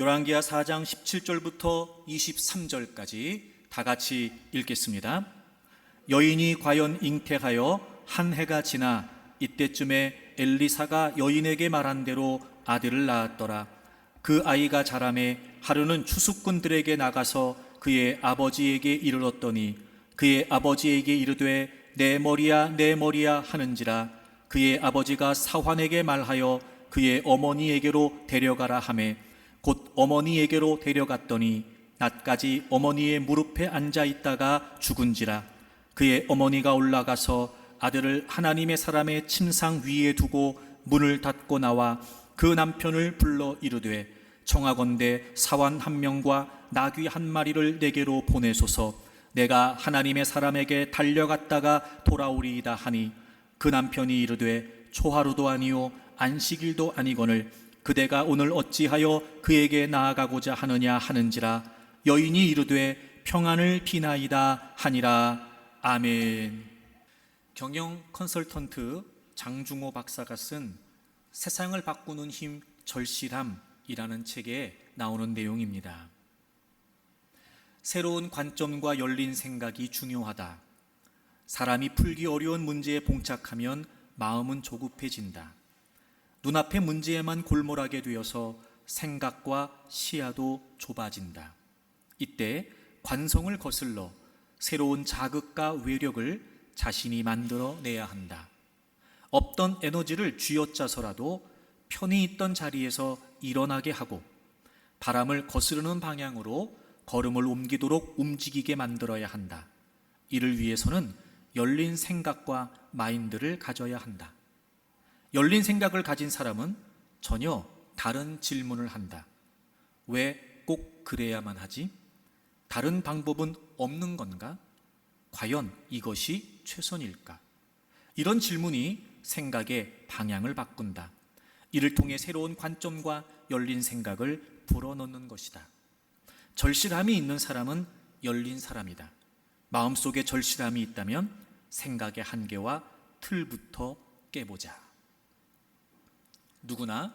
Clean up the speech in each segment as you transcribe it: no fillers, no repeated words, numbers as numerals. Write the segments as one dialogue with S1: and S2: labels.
S1: 열왕기하 4장 17절부터 23절까지 다 같이 읽겠습니다. 여인이 과연 잉태하여 한 해가 지나 이때쯤에 엘리사가 여인에게 말한 대로 아들을 낳았더라. 그 아이가 자라매 하루는 추수꾼들에게 나가서 그의 아버지에게 이르렀더니 그의 아버지에게 이르되 내 머리야 내 머리야 하는지라. 그의 아버지가 사환에게 말하여 그의 어머니에게로 데려가라 하매 곧 어머니에게로 데려갔더니 낮까지 어머니의 무릎에 앉아 있다가 죽은지라. 그의 어머니가 올라가서 아들을 하나님의 사람의 침상 위에 두고 문을 닫고 나와 그 남편을 불러 이르되 청하건대 사환 한 명과 나귀 한 마리를 내게로 보내소서. 내가 하나님의 사람에게 달려갔다가 돌아오리이다 하니 그 남편이 이르되 초하루도 아니요 안식일도 아니거늘 그대가 오늘 어찌하여 그에게 나아가고자 하느냐 하는지라. 여인이 이르되 평안을 비나이다 하니라. 아멘. 경영 컨설턴트 장중호 박사가 쓴 세상을 바꾸는 힘 절실함이라는 책에 나오는 내용입니다. 새로운 관점과 열린 생각이 중요하다. 사람이 풀기 어려운 문제에 봉착하면 마음은 조급해진다. 눈앞의 문제에만 골몰하게 되어서 생각과 시야도 좁아진다. 이때 관성을 거슬러 새로운 자극과 외력을 자신이 만들어내야 한다. 없던 에너지를 쥐어짜서라도 편히 있던 자리에서 일어나게 하고 바람을 거스르는 방향으로 걸음을 옮기도록 움직이게 만들어야 한다. 이를 위해서는 열린 생각과 마인드를 가져야 한다. 열린 생각을 가진 사람은 전혀 다른 질문을 한다. 왜 꼭 그래야만 하지? 다른 방법은 없는 건가? 과연 이것이 최선일까? 이런 질문이 생각의 방향을 바꾼다. 이를 통해 새로운 관점과 열린 생각을 불어넣는 것이다. 절실함이 있는 사람은 열린 사람이다. 마음속에 절실함이 있다면 생각의 한계와 틀부터 깨보자. 누구나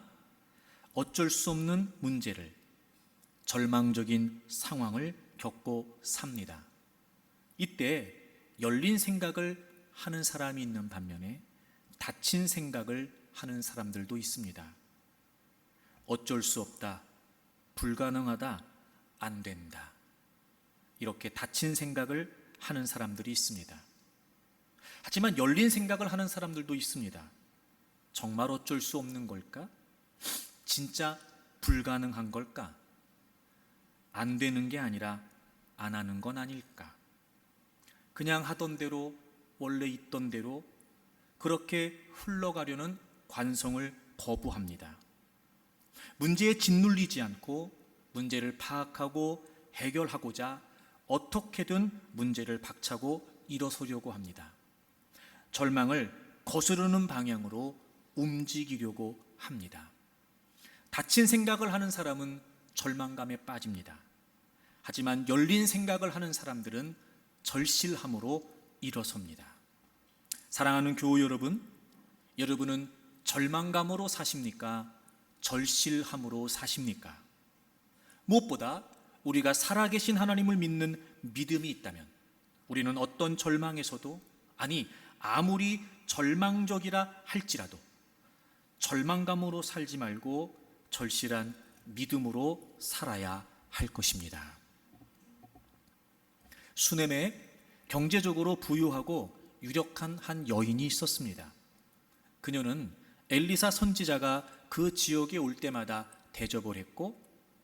S1: 어쩔 수 없는 문제를, 절망적인 상황을 겪고 삽니다. 이때 열린 생각을 하는 사람이 있는 반면에 닫힌 생각을 하는 사람들도 있습니다. 어쩔 수 없다, 불가능하다, 안 된다. 이렇게 닫힌 생각을 하는 사람들이 있습니다. 하지만 열린 생각을 하는 사람들도 있습니다. 정말 어쩔 수 없는 걸까? 진짜 불가능한 걸까? 안 되는 게 아니라 안 하는 건 아닐까? 그냥 하던 대로, 원래 있던 대로 그렇게 흘러가려는 관성을 거부합니다. 문제에 짓눌리지 않고 문제를 파악하고 해결하고자 어떻게든 문제를 박차고 일어서려고 합니다. 절망을 거스르는 방향으로 움직이려고 합니다. 닫힌 생각을 하는 사람은 절망감에 빠집니다. 하지만 열린 생각을 하는 사람들은 절실함으로 일어섭니다. 사랑하는 교우 여러분, 여러분은 절망감으로 사십니까? 절실함으로 사십니까? 무엇보다 우리가 살아계신 하나님을 믿는 믿음이 있다면 우리는 어떤 절망에서도, 아니 아무리 절망적이라 할지라도 절망감으로 살지 말고 절실한 믿음으로 살아야 할 것입니다. 수넴에 경제적으로 부유하고 유력한 한 여인이 있었습니다. 그녀는 엘리사 선지자가 그 지역에 올 때마다 대접을 했고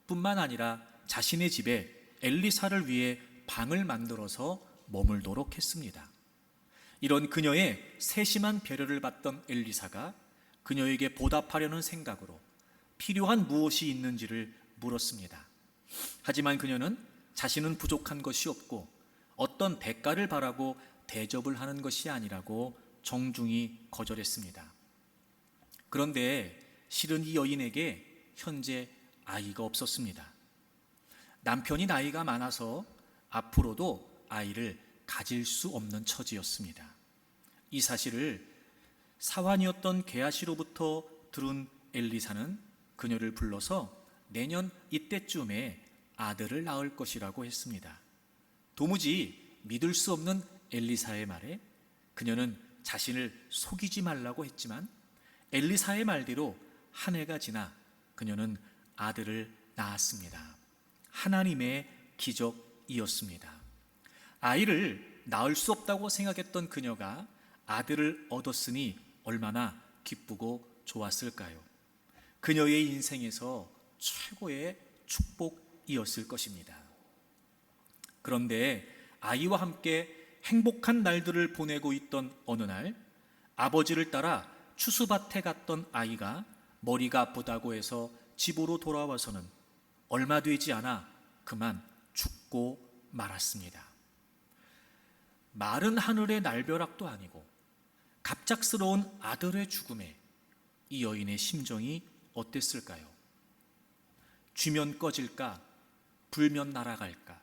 S1: 뿐만 아니라 자신의 집에 엘리사를 위해 방을 만들어서 머물도록 했습니다. 이런 그녀의 세심한 배려를 받던 엘리사가 그녀에게 보답하려는 생각으로 필요한 무엇이 있는지를 물었습니다. 하지만 그녀는 자신은 부족한 것이 없고 어떤 대가를 바라고 대접을 하는 것이 아니라고 정중히 거절했습니다. 그런데 실은 이 여인에게 현재 아이가 없었습니다. 남편이 나이가 많아서 앞으로도 아이를 가질 수 없는 처지였습니다. 이 사실을 사환이었던 게하시로부터 들은 엘리사는 그녀를 불러서 내년 이때쯤에 아들을 낳을 것이라고 했습니다. 도무지 믿을 수 없는 엘리사의 말에 그녀는 자신을 속이지 말라고 했지만 엘리사의 말대로 한 해가 지나 그녀는 아들을 낳았습니다. 하나님의 기적이었습니다. 아이를 낳을 수 없다고 생각했던 그녀가 아들을 얻었으니 얼마나 기쁘고 좋았을까요? 그녀의 인생에서 최고의 축복이었을 것입니다. 그런데 아이와 함께 행복한 날들을 보내고 있던 어느 날, 아버지를 따라 추수밭에 갔던 아이가 머리가 아프다고 해서 집으로 돌아와서는 얼마 되지 않아 그만 죽고 말았습니다. 마른 하늘의 날벼락도 아니고 갑작스러운 아들의 죽음에 이 여인의 심정이 어땠을까요? 쥐면 꺼질까, 불면 날아갈까,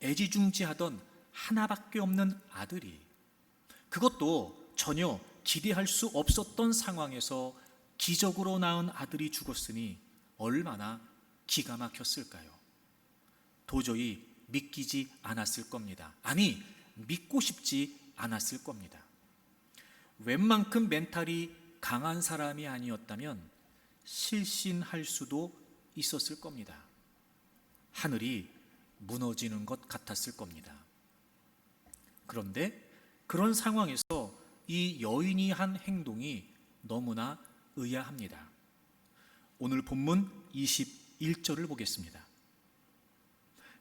S1: 애지중지하던 하나밖에 없는 아들이, 그것도 전혀 기대할 수 없었던 상황에서 기적으로 낳은 아들이 죽었으니 얼마나 기가 막혔을까요? 도저히 믿기지 않았을 겁니다. 아니, 믿고 싶지 않았을 겁니다. 웬만큼 멘탈이 강한 사람이 아니었다면 실신할 수도 있었을 겁니다. 하늘이 무너지는 것 같았을 겁니다. 그런데 그런 상황에서 이 여인이 한 행동이 너무나 의아합니다. 오늘 본문 21절을 보겠습니다.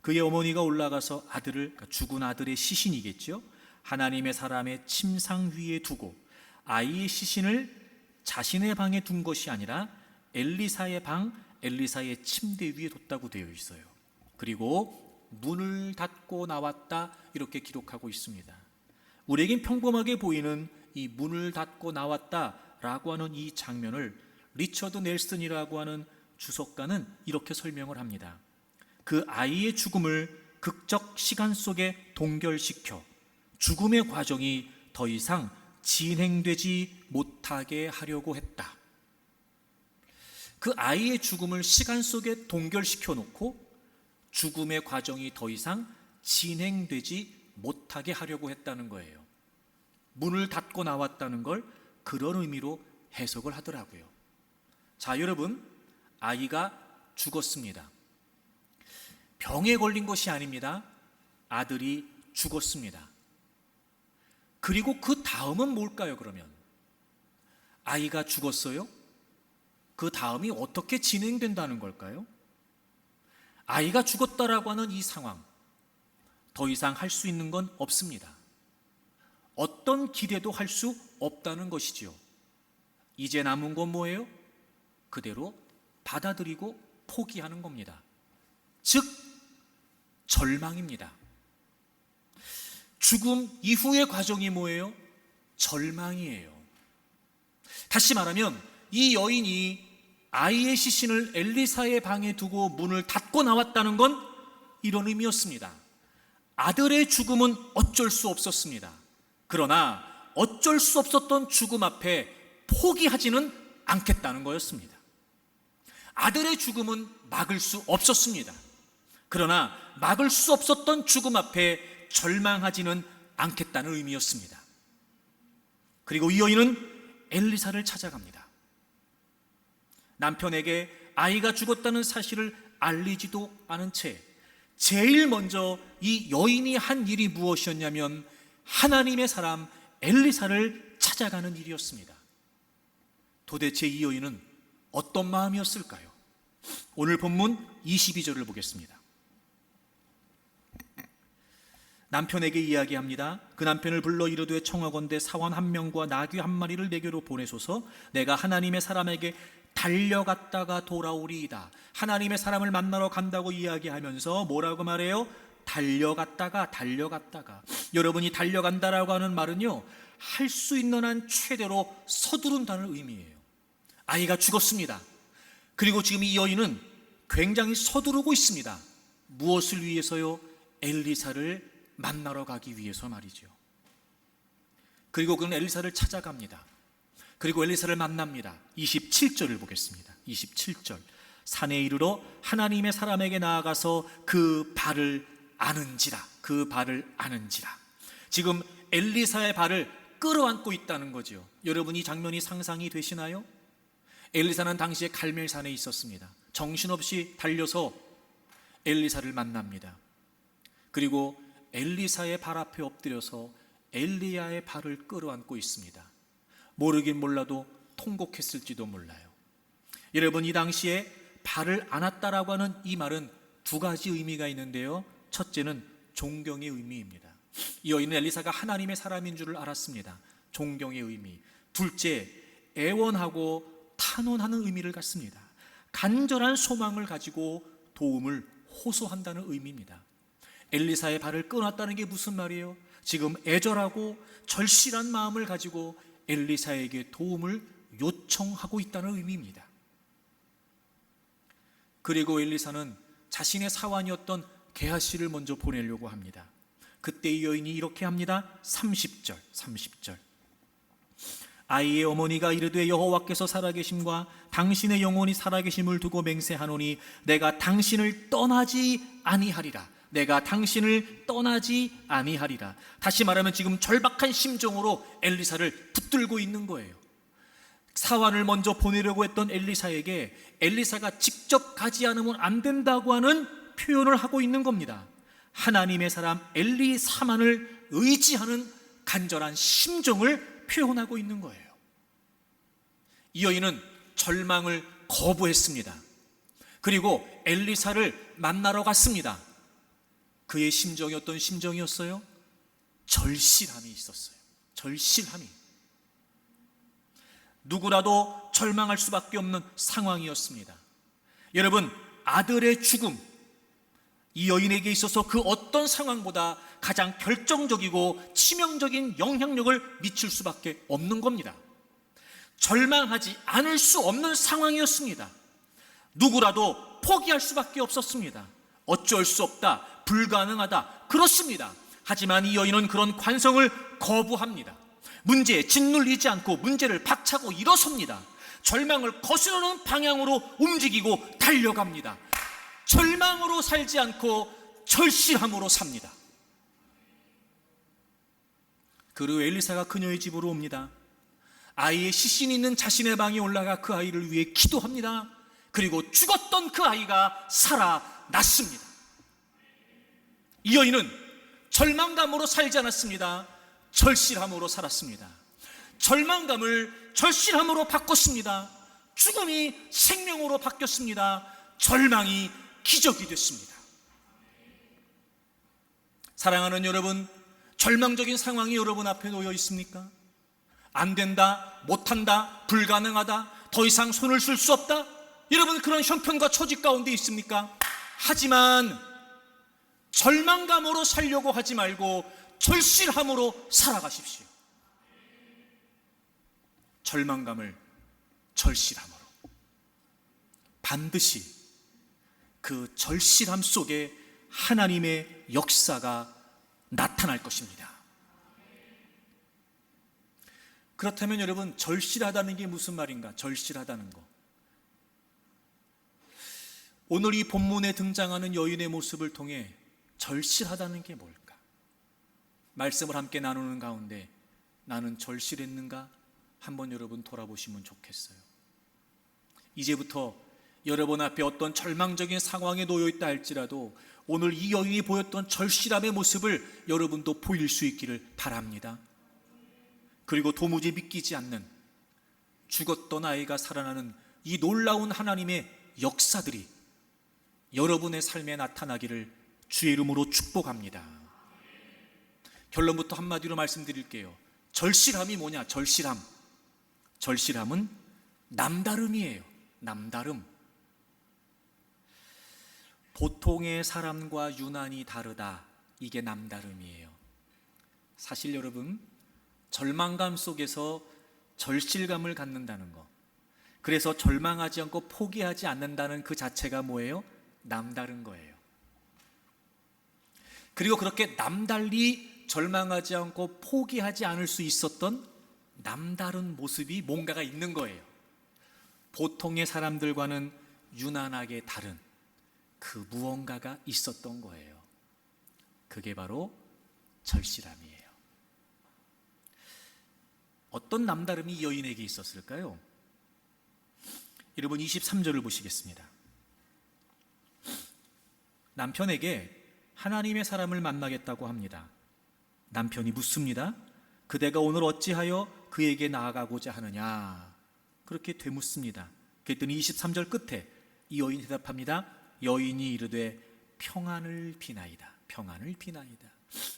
S1: 그의 어머니가 올라가서 아들을, 죽은 아들의 시신이겠죠, 하나님의 사람의 침상 위에 두고 아이의 시신을 자신의 방에 둔 것이 아니라 엘리사의 방, 엘리사의 침대 위에 뒀다고 되어 있어요. 그리고 문을 닫고 나왔다, 이렇게 기록하고 있습니다. 우리에겐 평범하게 보이는 이 문을 닫고 나왔다라고 하는 이 장면을 리처드 넬슨이라고 하는 주석가는 이렇게 설명을 합니다. 그 아이의 죽음을 극적 시간 속에 동결시켜 죽음의 과정이 더 이상 진행되지 못하게 하려고 했다. 그 아이의 죽음을 시간 속에 동결시켜 놓고 죽음의 과정이 더 이상 진행되지 못하게 하려고 했다는 거예요. 문을 닫고 나왔다는 걸 그런 의미로 해석을 하더라고요. 자, 여러분, 아이가 죽었습니다. 병에 걸린 것이 아닙니다. 아들이 죽었습니다. 그리고 그 다음은 뭘까요, 그러면? 아이가 죽었어요? 그 다음이 어떻게 진행된다는 걸까요? 아이가 죽었다라고 하는 이 상황, 더 이상 할 수 있는 건 없습니다. 어떤 기대도 할 수 없다는 것이지요. 이제 남은 건 뭐예요? 그대로 받아들이고 포기하는 겁니다. 즉, 절망입니다. 죽음 이후의 과정이 뭐예요? 절망이에요. 다시 말하면 이 여인이 아이의 시신을 엘리사의 방에 두고 문을 닫고 나왔다는 건 이런 의미였습니다. 아들의 죽음은 어쩔 수 없었습니다. 그러나 어쩔 수 없었던 죽음 앞에 포기하지는 않겠다는 거였습니다. 아들의 죽음은 막을 수 없었습니다. 그러나 막을 수 없었던 죽음 앞에 절망하지는 않겠다는 의미였습니다. 그리고 이 여인은 엘리사를 찾아갑니다. 남편에게 아이가 죽었다는 사실을 알리지도 않은 채 제일 먼저 이 여인이 한 일이 무엇이었냐면 하나님의 사람 엘리사를 찾아가는 일이었습니다. 도대체 이 여인은 어떤 마음이었을까요? 오늘 본문 22절을 보겠습니다. 남편에게 이야기합니다. 그 남편을 불러 이르되 청하건대 사원 한 명과 나귀 한 마리를 내게로 보내소서. 내가 하나님의 사람에게 달려갔다가 돌아오리이다. 하나님의 사람을 만나러 간다고 이야기하면서 뭐라고 말해요? 달려갔다가. 여러분이 달려간다라고 하는 말은요, 할 수 있는 한 최대로 서두른다는 의미예요. 아이가 죽었습니다. 그리고 지금 이 여인은 굉장히 서두르고 있습니다. 무엇을 위해서요? 엘리사를 만나러 가기 위해서 말이죠. 그리고 그는 엘리사를 찾아갑니다. 그리고 엘리사를 만납니다. 27절을 보겠습니다. 27절. 산에 이르러 하나님의 사람에게 나아가서 그 발을 아는지라. 그 발을 아는지라. 지금 엘리사의 발을 끌어안고 있다는 거죠. 여러분, 이 장면이 상상이 되시나요? 엘리사는 당시에 갈멜산에 있었습니다. 정신없이 달려서 엘리사를 만납니다. 그리고 엘리사의 발 앞에 엎드려서 엘리야의 발을 끌어안고 있습니다. 모르긴 몰라도 통곡했을지도 몰라요. 여러분, 이 당시에 발을 안았다라고 하는 이 말은 두 가지 의미가 있는데요. 첫째는 존경의 의미입니다. 이 여인은 엘리사가 하나님의 사람인 줄을 알았습니다. 존경의 의미. 둘째, 애원하고 탄원하는 의미를 갖습니다. 간절한 소망을 가지고 도움을 호소한다는 의미입니다. 엘리사의 발을 끊었다는 게 무슨 말이에요? 지금 애절하고 절실한 마음을 가지고 엘리사에게 도움을 요청하고 있다는 의미입니다. 그리고 엘리사는 자신의 사환이었던 게하시를 먼저 보내려고 합니다. 그때 이 여인이 이렇게 합니다. 30절. 아이의 어머니가 이르되 여호와께서 살아계심과 당신의 영혼이 살아계심을 두고 맹세하노니 내가 당신을 떠나지 아니하리라. 내가 당신을 떠나지 아니하리라. 다시 말하면 지금 절박한 심정으로 엘리사를 붙들고 있는 거예요. 사환을 먼저 보내려고 했던 엘리사에게 엘리사가 직접 가지 않으면 안 된다고 하는 표현을 하고 있는 겁니다. 하나님의 사람 엘리사만을 의지하는 간절한 심정을 표현하고 있는 거예요. 이 여인은 절망을 거부했습니다. 그리고 엘리사를 만나러 갔습니다. 그의 심정이 어떤 심정이었어요? 절실함이 있었어요. 절실함이. 누구라도 절망할 수밖에 없는 상황이었습니다. 여러분, 아들의 죽음, 이 여인에게 있어서 그 어떤 상황보다 가장 결정적이고 치명적인 영향력을 미칠 수밖에 없는 겁니다. 절망하지 않을 수 없는 상황이었습니다. 누구라도 포기할 수밖에 없었습니다. 어쩔 수 없다, 불가능하다, 그렇습니다. 하지만 이 여인은 그런 관성을 거부합니다. 문제에 짓눌리지 않고 문제를 박차고 일어섭니다. 절망을 거스르는 방향으로 움직이고 달려갑니다. 절망으로 살지 않고 절실함으로 삽니다. 그리고 엘리사가 그녀의 집으로 옵니다. 아이의 시신이 있는 자신의 방에 올라가 그 아이를 위해 기도합니다. 그리고 죽었던 그 아이가 살아났습니다. 이 여인은 절망감으로 살지 않았습니다. 절실함으로 살았습니다. 절망감을 절실함으로 바꿨습니다. 죽음이 생명으로 바뀌었습니다. 절망이 기적이 됐습니다. 사랑하는 여러분, 절망적인 상황이 여러분 앞에 놓여 있습니까? 안 된다, 못한다, 불가능하다, 더 이상 손을 쓸 수 없다, 여러분 그런 형편과 처지 가운데 있습니까? 하지만 절망감으로 살려고 하지 말고 절실함으로 살아가십시오. 절망감을 절실함으로. 반드시 그 절실함 속에 하나님의 역사가 나타날 것입니다. 그렇다면 여러분, 절실하다는 게 무슨 말인가? 절실하다는 거. 오늘 이 본문에 등장하는 여인의 모습을 통해 절실하다는 게 뭘까? 말씀을 함께 나누는 가운데 나는 절실했는가? 한번 여러분 돌아보시면 좋겠어요. 이제부터 여러분 앞에 어떤 절망적인 상황에 놓여 있다 할지라도 오늘 이 여인이 보였던 절실함의 모습을 여러분도 보일 수 있기를 바랍니다. 그리고 도무지 믿기지 않는 죽었던 아이가 살아나는 이 놀라운 하나님의 역사들이 여러분의 삶에 나타나기를 주의 이름으로 축복합니다. 결론부터 한마디로 말씀드릴게요. 절실함이 뭐냐? 절실함은 남다름이에요. 남다름. 보통의 사람과 유난히 다르다. 이게 남다름이에요. 사실 여러분, 절망감 속에서 절실감을 갖는다는 거, 그래서 절망하지 않고 포기하지 않는다는 그 자체가 뭐예요? 남다른 거예요. 그리고 그렇게 남달리 절망하지 않고 포기하지 않을 수 있었던 남다른 모습이 뭔가가 있는 거예요. 보통의 사람들과는 유난하게 다른 그 무언가가 있었던 거예요. 그게 바로 절실함이에요. 어떤 남다름이 이 여인에게 있었을까요? 여러분 23절을 보시겠습니다. 남편에게 하나님의 사람을 만나겠다고 합니다. 남편이 묻습니다. 그대가 오늘 어찌하여 그에게 나아가고자 하느냐? 그렇게 되묻습니다. 그랬더니 23절 끝에 이 여인이 대답합니다. 여인이 이르되 평안을 비나이다. 평안을 비나이다.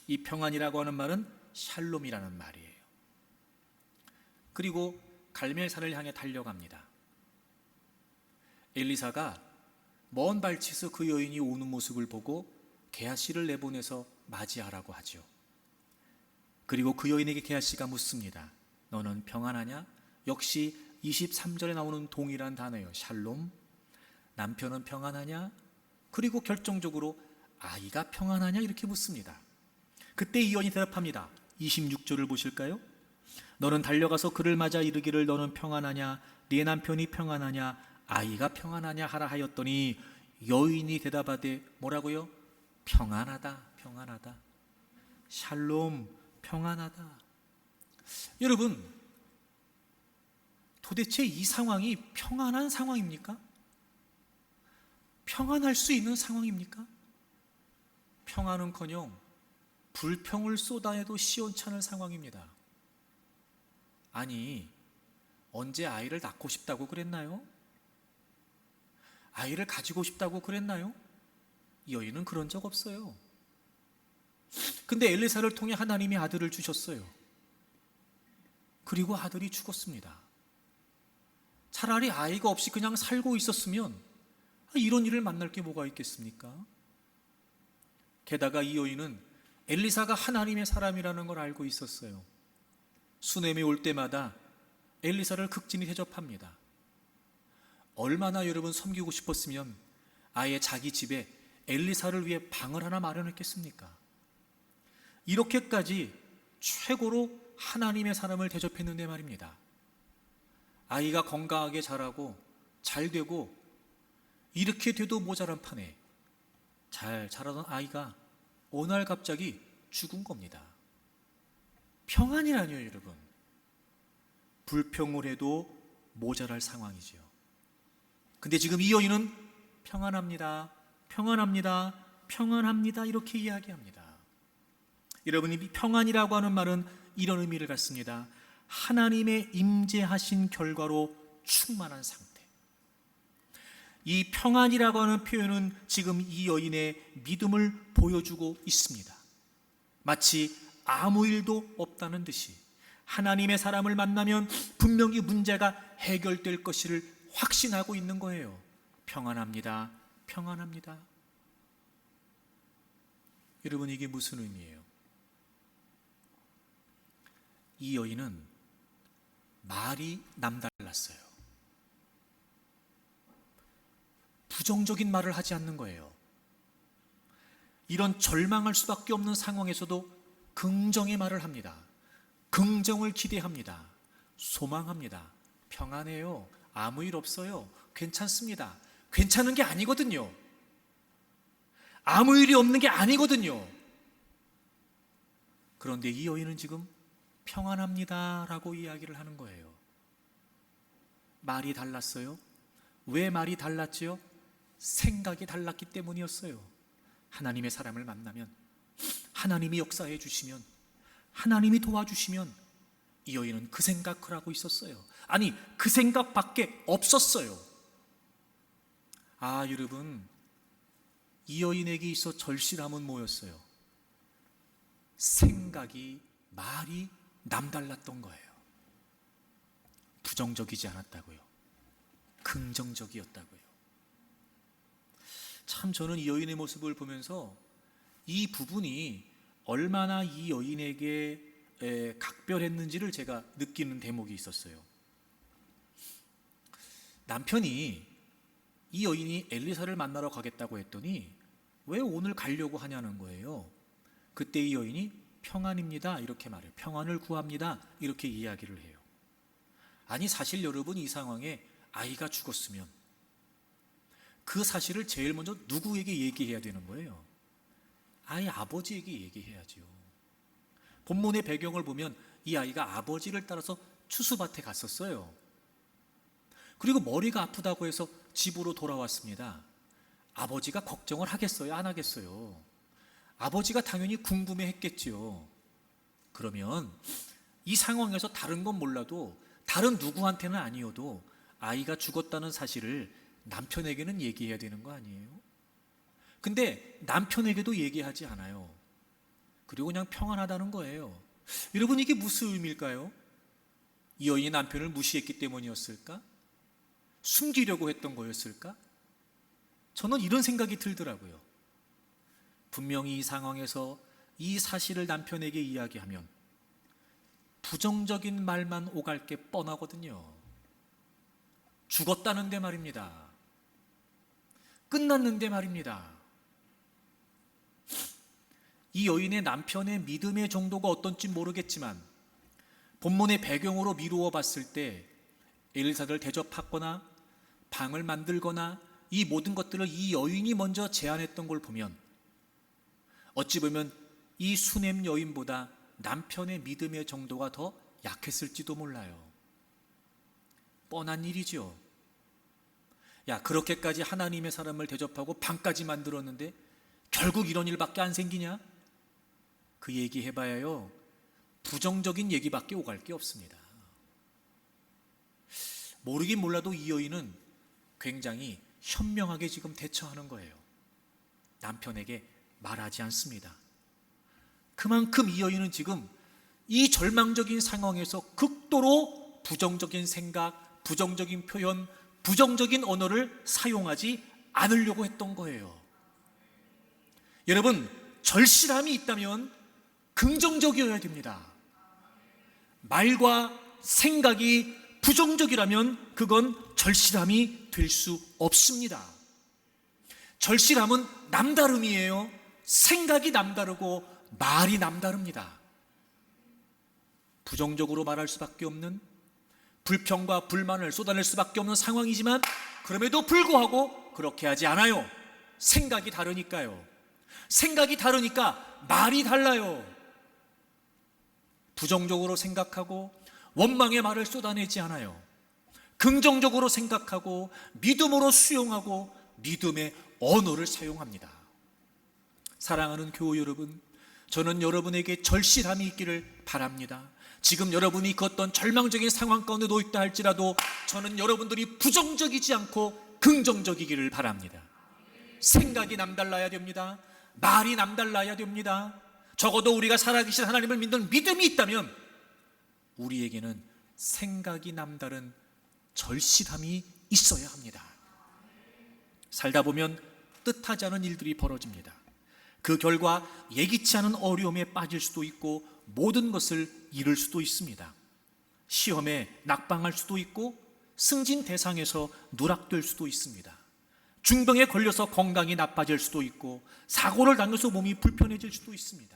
S1: 이 평안이라고 하는 말은 샬롬이라는 말이에요. 그리고 갈멜산을 향해 달려갑니다. 엘리사가 먼 발치에서 그 여인이 오는 모습을 보고 게하시를 내보내서 맞이하라고 하죠. 그리고 그 여인에게 게하시가 묻습니다. 너는 평안하냐? 역시 23절에 나오는 동일한 단어예요. 샬롬. 남편은 평안하냐? 그리고 결정적으로 아이가 평안하냐? 이렇게 묻습니다. 그때 이 여인이 대답합니다. 26절을 보실까요? 너는 달려가서 그를 맞아 이르기를 너는 평안하냐? 네 남편이 평안하냐? 아이가 평안하냐? 하라 하였더니 여인이 대답하되 뭐라고요? 평안하다, 평안하다. 샬롬, 평안하다. 여러분, 도대체 이 상황이 평안한 상황입니까? 평안할 수 있는 상황입니까? 평안은커녕 불평을 쏟아내도 시원찮을 상황입니다. 아니, 언제 아이를 낳고 싶다고 그랬나요? 아이를 가지고 싶다고 그랬나요? 이 여인은 그런 적 없어요. 근데 엘리사를 통해 하나님이 아들을 주셨어요. 그리고 아들이 죽었습니다. 차라리 아이가 없이 그냥 살고 있었으면 이런 일을 만날 게 뭐가 있겠습니까? 게다가 이 여인은 엘리사가 하나님의 사람이라는 걸 알고 있었어요. 수넴이 올 때마다 엘리사를 극진히 대접합니다. 얼마나 여러분 섬기고 싶었으면 아예 자기 집에 엘리사를 위해 방을 하나 마련했겠습니까? 이렇게까지 최고로 하나님의 사람을 대접했는데 말입니다. 아이가 건강하게 자라고 잘 되고 이렇게 돼도 모자란 판에 잘 자라던 아이가 어느 날 갑자기 죽은 겁니다. 평안이라니요, 여러분. 불평을 해도 모자랄 상황이죠. 근데 지금 이 여인은 평안합니다, 평안합니다, 평안합니다 이렇게 이야기합니다. 여러분, 이 평안이라고 하는 말은 이런 의미를 갖습니다. 하나님의 임재하신 결과로 충만한 상태. 이 평안이라고 하는 표현은 지금 이 여인의 믿음을 보여주고 있습니다. 마치 아무 일도 없다는 듯이 하나님의 사람을 만나면 분명히 문제가 해결될 것을 확신하고 있는 거예요. 평안합니다, 평안합니다. 여러분, 이게 무슨 의미예요? 이 여인은 말이 남달랐어요. 부정적인 말을 하지 않는 거예요. 이런 절망할 수밖에 없는 상황에서도 긍정의 말을 합니다. 긍정을 기대합니다. 소망합니다. 평안해요. 아무 일 없어요. 괜찮습니다. 괜찮은 게 아니거든요. 아무 일이 없는 게 아니거든요. 그런데 이 여인은 지금 평안합니다 라고 이야기를 하는 거예요. 말이 달랐어요. 왜 말이 달랐지요? 생각이 달랐기 때문이었어요. 하나님의 사람을 만나면, 하나님이 역사해 주시면, 하나님이 도와주시면 이 여인은 그 생각을 하고 있었어요. 아니, 그 생각밖에 없었어요. 아, 여러분, 이 여인에게 있어 절실함은 뭐였어요? 생각이, 말이 남달랐던 거예요. 부정적이지 않았다고요. 긍정적이었다고요. 참, 저는 이 여인의 모습을 보면서 이 부분이 얼마나 이 여인에게 각별했는지를 제가 느끼는 대목이 있었어요. 남편이 이 여인이 엘리사를 만나러 가겠다고 했더니 왜 오늘 가려고 하냐는 거예요. 그때 이 여인이 평안입니다 이렇게 말해요. 평안을 구합니다 이렇게 이야기를 해요. 아니, 사실 여러분, 이 상황에 아이가 죽었으면 그 사실을 제일 먼저 누구에게 얘기해야 되는 거예요? 아이 아버지에게 얘기해야죠. 본문의 배경을 보면 이 아이가 아버지를 따라서 추수밭에 갔었어요. 그리고 머리가 아프다고 해서 집으로 돌아왔습니다. 아버지가 걱정을 하겠어요? 안 하겠어요? 아버지가 당연히 궁금해했겠지요. 그러면 이 상황에서 다른 건 몰라도, 다른 누구한테는 아니어도 아이가 죽었다는 사실을 남편에게는 얘기해야 되는 거 아니에요? 근데 남편에게도 얘기하지 않아요. 그리고 그냥 평안하다는 거예요. 여러분, 이게 무슨 의미일까요? 이 여인이 남편을 무시했기 때문이었을까? 숨기려고 했던 거였을까? 저는 이런 생각이 들더라고요. 분명히 이 상황에서 이 사실을 남편에게 이야기하면 부정적인 말만 오갈 게 뻔하거든요. 죽었다는데 말입니다. 끝났는데 말입니다. 이 여인의 남편의 믿음의 정도가 어떤지 모르겠지만 본문의 배경으로 미루어 봤을 때 엘리사를 대접하거나 방을 만들거나 이 모든 것들을 이 여인이 먼저 제안했던 걸 보면 어찌 보면 이 수넴 여인보다 남편의 믿음의 정도가 더 약했을지도 몰라요. 뻔한 일이죠. 야, 그렇게까지 하나님의 사람을 대접하고 방까지 만들었는데 결국 이런 일밖에 안 생기냐? 그 얘기 해봐야요, 부정적인 얘기밖에 오갈 게 없습니다. 모르긴 몰라도 이 여인은 굉장히 현명하게 지금 대처하는 거예요. 남편에게 말하지 않습니다. 그만큼 이 여인은 지금 이 절망적인 상황에서 극도로 부정적인 생각, 부정적인 표현, 부정적인 언어를 사용하지 않으려고 했던 거예요. 여러분, 절실함이 있다면 긍정적이어야 됩니다. 말과 생각이 부정적이라면 그건 절실함이 될 수 없습니다. 절실함은 남다름이에요. 생각이 남다르고 말이 남다릅니다. 부정적으로 말할 수밖에 없는, 불평과 불만을 쏟아낼 수밖에 없는 상황이지만 그럼에도 불구하고 그렇게 하지 않아요. 생각이 다르니까요. 생각이 다르니까 말이 달라요. 부정적으로 생각하고 원망의 말을 쏟아내지 않아요. 긍정적으로 생각하고 믿음으로 수용하고 믿음의 언어를 사용합니다. 사랑하는 교우 여러분, 저는 여러분에게 절실함이 있기를 바랍니다. 지금 여러분이 그 어떤 절망적인 상황 가운데 놓여있다 할지라도 저는 여러분들이 부정적이지 않고 긍정적이기를 바랍니다. 생각이 남달라야 됩니다. 말이 남달라야 됩니다. 적어도 우리가 살아계신 하나님을 믿는 믿음이 있다면 우리에게는 생각이 남다른 절실함이 있어야 합니다. 살다 보면 뜻하지 않은 일들이 벌어집니다. 그 결과 예기치 않은 어려움에 빠질 수도 있고 모든 것을 잃을 수도 있습니다. 시험에 낙방할 수도 있고 승진 대상에서 누락될 수도 있습니다. 중병에 걸려서 건강이 나빠질 수도 있고 사고를 당해서 몸이 불편해질 수도 있습니다.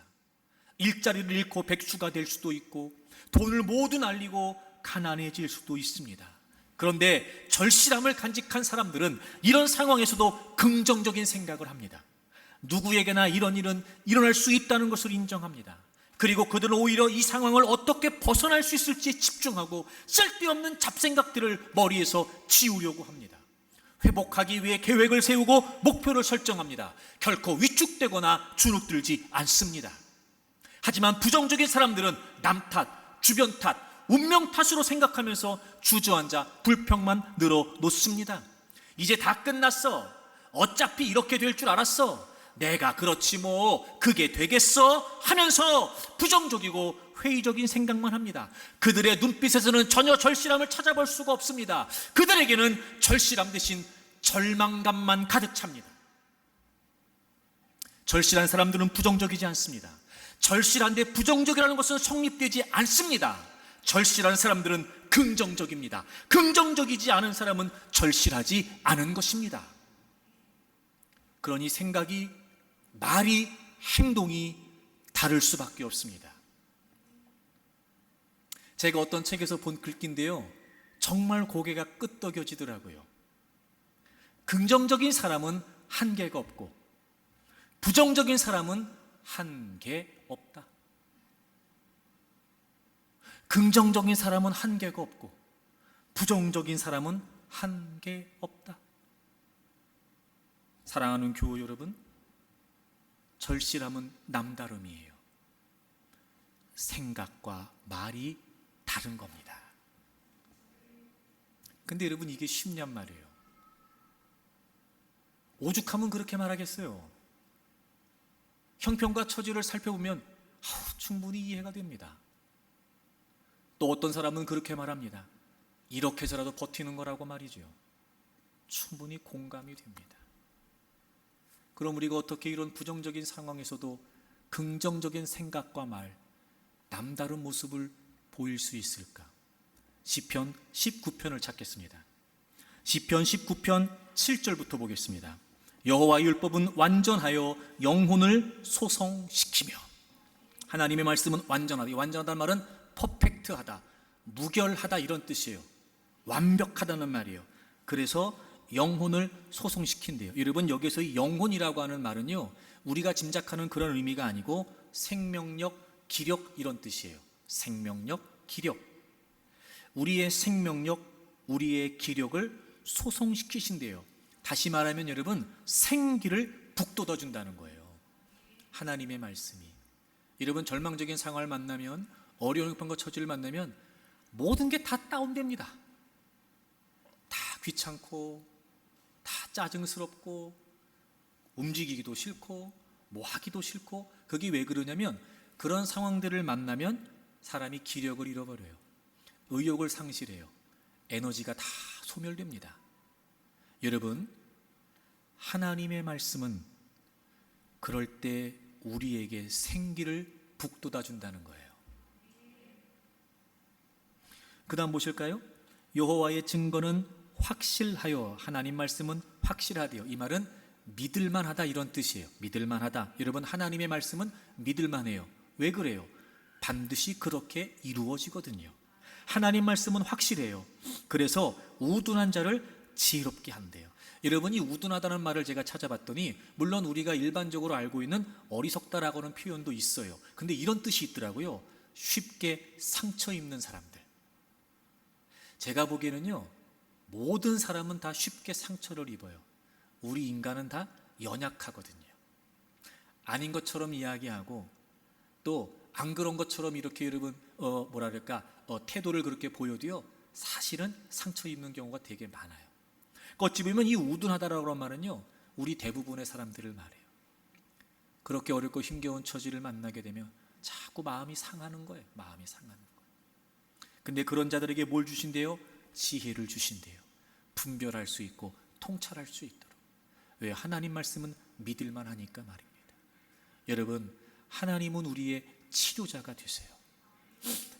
S1: 일자리를 잃고 백수가 될 수도 있고 돈을 모두 날리고 가난해질 수도 있습니다. 그런데 절실함을 간직한 사람들은 이런 상황에서도 긍정적인 생각을 합니다. 누구에게나 이런 일은 일어날 수 있다는 것을 인정합니다. 그리고 그들은 오히려 이 상황을 어떻게 벗어날 수 있을지 집중하고 쓸데없는 잡생각들을 머리에서 지우려고 합니다. 회복하기 위해 계획을 세우고 목표를 설정합니다. 결코 위축되거나 주눅들지 않습니다. 하지만 부정적인 사람들은 남 탓, 주변 탓, 운명 탓으로 생각하면서 주저앉아 불평만 늘어놓습니다. 이제 다 끝났어. 어차피 이렇게 될 줄 알았어. 내가 그렇지 뭐 그게 되겠어? 하면서 부정적이고 회의적인 생각만 합니다. 그들의 눈빛에서는 전혀 절실함을 찾아볼 수가 없습니다. 그들에게는 절실함 대신 절망감만 가득 찹니다. 절실한 사람들은 부정적이지 않습니다. 절실한데 부정적이라는 것은 성립되지 않습니다. 절실한 사람들은 긍정적입니다. 긍정적이지 않은 사람은 절실하지 않은 것입니다. 그러니 생각이, 말이, 행동이 다를 수밖에 없습니다. 제가 어떤 책에서 본 글귀인데요, 정말 고개가 끄덕여지더라고요. 긍정적인 사람은 한계가 없고 부정적인 사람은 한계 없다. 긍정적인 사람은 한계가 없고 부정적인 사람은 한계 없다. 사랑하는 교우 여러분, 절실함은 남다름이에요. 생각과 말이 다른 겁니다. 근데 여러분, 이게 쉽냔 말이에요. 오죽하면 그렇게 말하겠어요. 형편과 처지를 살펴보면 충분히 이해가 됩니다. 또 어떤 사람은 그렇게 말합니다. 이렇게 해서라도 버티는 거라고 말이죠. 충분히 공감이 됩니다. 그럼 우리가 어떻게 이런 부정적인 상황에서도 긍정적인 생각과 말, 남다른 모습을 보일 수 있을까? 시편 19편을 찾겠습니다. 시편 19편 7절부터 보겠습니다. 여호와의 율법은 완전하여 영혼을 소성시키며. 하나님의 말씀은 완전하다. 완전하다는 말은 퍼펙트하다, 무결하다 이런 뜻이에요. 완벽하다는 말이에요. 그래서 영혼을 소성시킨대요. 여러분, 여기서 이 영혼이라고 하는 말은요, 우리가 짐작하는 그런 의미가 아니고 생명력, 기력 이런 뜻이에요. 생명력, 기력. 우리의 생명력, 우리의 기력을 소성시키신대요. 다시 말하면 여러분, 생기를 북돋워 준다는 거예요. 하나님의 말씀이. 여러분, 절망적인 상황을 만나면, 어려운 형편과 처지를 만나면 모든 게 다 다운됩니다. 다 귀찮고 다 짜증스럽고 움직이기도 싫고 뭐 하기도 싫고. 그게 왜 그러냐면 그런 상황들을 만나면 사람이 기력을 잃어버려요. 의욕을 상실해요. 에너지가 다 소멸됩니다. 여러분, 하나님의 말씀은 그럴 때 우리에게 생기를 북돋아 준다는 거예요. 그 다음 보실까요? 여호와의 증거는 확실하여. 하나님 말씀은 확실하대요. 이 말은 믿을만하다 이런 뜻이에요. 믿을만하다. 여러분, 하나님의 말씀은 믿을만해요. 왜 그래요? 반드시 그렇게 이루어지거든요. 하나님 말씀은 확실해요. 그래서 우둔한 자를 지혜롭게 한대요. 여러분, 이 우둔하다는 말을 제가 찾아봤더니 물론 우리가 일반적으로 알고 있는 어리석다라고 하는 표현도 있어요. 근데 이런 뜻이 있더라고요. 쉽게 상처 입는 사람들. 제가 보기에는요, 모든 사람은 다 쉽게 상처를 입어요. 우리 인간은 다 연약하거든요. 아닌 것처럼 이야기하고 또 안 그런 것처럼 이렇게 여러분 태도를 그렇게 보여도요, 사실은 상처 입는 경우가 되게 많아요. 어찌 보면 이 우둔하다라고 하는 말은요, 우리 대부분의 사람들을 말해요. 그렇게 어렵고 힘겨운 처지를 만나게 되면 자꾸 마음이 상하는 거예요. 마음이 상하는 거예요. 근데 그런 자들에게 뭘 주신대요? 지혜를 주신대요. 분별할 수 있고 통찰할 수 있도록. 왜? 하나님 말씀은 믿을만 하니까 말입니다. 여러분, 하나님은 우리의 치료자가 되세요.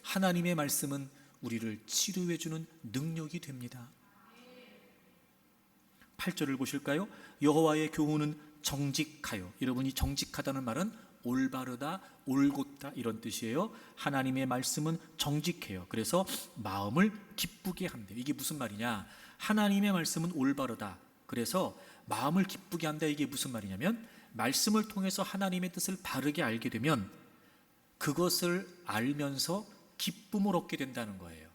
S1: 하나님의 말씀은 우리를 치료해주는 능력이 됩니다. 8절을 보실까요? 여호와의 교훈은 정직하여. 여러분이 정직하다는 말은 올바르다, 올곧다 이런 뜻이에요. 하나님의 말씀은 정직해요. 그래서 마음을 기쁘게 한대요. 이게 무슨 말이냐? 하나님의 말씀은 올바르다. 그래서 마음을 기쁘게 한다. 이게 무슨 말이냐면 말씀을 통해서 하나님의 뜻을 바르게 알게 되면 그것을 알면서 기쁨을 얻게 된다는 거예요.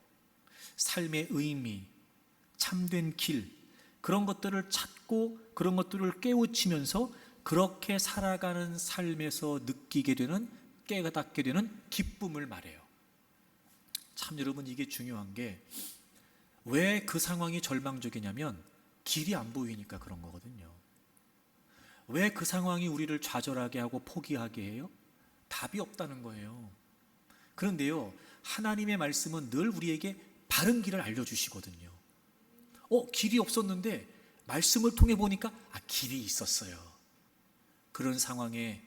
S1: 삶의 의미, 참된 길, 그런 것들을 찾고 그런 것들을 깨우치면서 그렇게 살아가는 삶에서 느끼게 되는, 깨닫게 되는 기쁨을 말해요. 참 여러분, 이게 중요한 게 왜 그 상황이 절망적이냐면 길이 안 보이니까 그런 거거든요. 왜 그 상황이 우리를 좌절하게 하고 포기하게 해요? 답이 없다는 거예요. 그런데요, 하나님의 말씀은 늘 우리에게 바른 길을 알려주시거든요. 길이 없었는데 말씀을 통해 보니까 길이 있었어요. 그런 상황에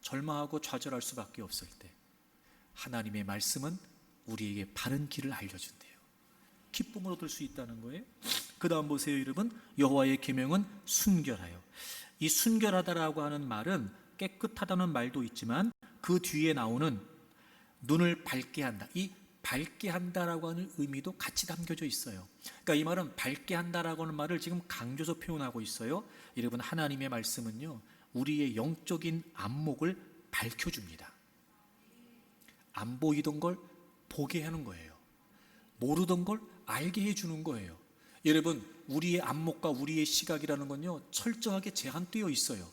S1: 절망하고 좌절할 수밖에 없을 때 하나님의 말씀은 우리에게 바른 길을 알려준대요. 기쁨을 얻을 수 있다는 거예요. 그 다음 보세요, 여러분. 여호와의 계명은 순결하여. 이 순결하다라고 하는 말은 깨끗하다는 말도 있지만 그 뒤에 나오는 눈을 밝게 한다. 이 밝게 한다라고 하는 의미도 같이 담겨져 있어요. 그러니까 이 말은 밝게 한다라고 하는 말을 지금 강조해서 표현하고 있어요. 여러분, 하나님의 말씀은요, 우리의 영적인 안목을 밝혀줍니다. 안 보이던 걸 보게 하는 거예요. 모르던 걸 알게 해주는 거예요. 여러분, 우리의 안목과 우리의 시각이라는 건요, 철저하게 제한되어 있어요.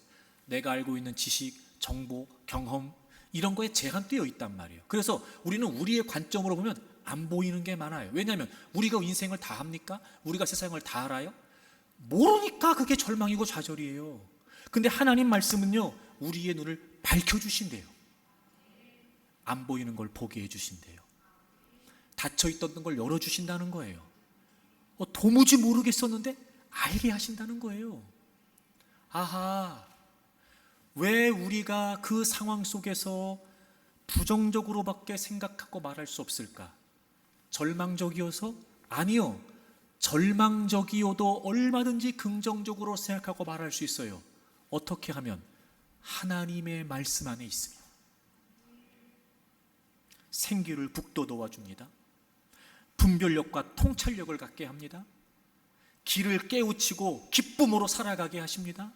S1: 내가 알고 있는 지식, 정보, 경험, 이런 거에 제한되어 있단 말이에요. 그래서 우리는 우리의 관점으로 보면 안 보이는 게 많아요. 왜냐하면 우리가 인생을 다 합니까? 우리가 세상을 다 알아요? 모르니까 그게 절망이고 좌절이에요. 근데 하나님 말씀은요, 우리의 눈을 밝혀주신대요. 안 보이는 걸 보게 해주신대요. 닫혀있던 걸 열어주신다는 거예요. 도무지 모르겠었는데 알게 하신다는 거예요. 아하, 왜 우리가 그 상황 속에서 부정적으로밖에 생각하고 말할 수 없을까? 절망적이어서? 아니요. 절망적이어도 얼마든지 긍정적으로 생각하고 말할 수 있어요. 어떻게 하면? 하나님의 말씀 안에 있습니다. 생기를 북돋워 줍니다. 분별력과 통찰력을 갖게 합니다. 길을 깨우치고 기쁨으로 살아가게 하십니다.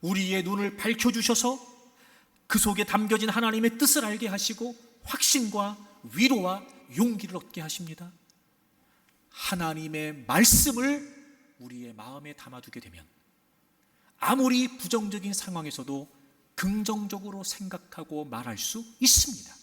S1: 우리의 눈을 밝혀주셔서 그 속에 담겨진 하나님의 뜻을 알게 하시고 확신과 위로와 용기를 얻게 하십니다. 하나님의 말씀을 우리의 마음에 담아두게 되면 아무리 부정적인 상황에서도 긍정적으로 생각하고 말할 수 있습니다.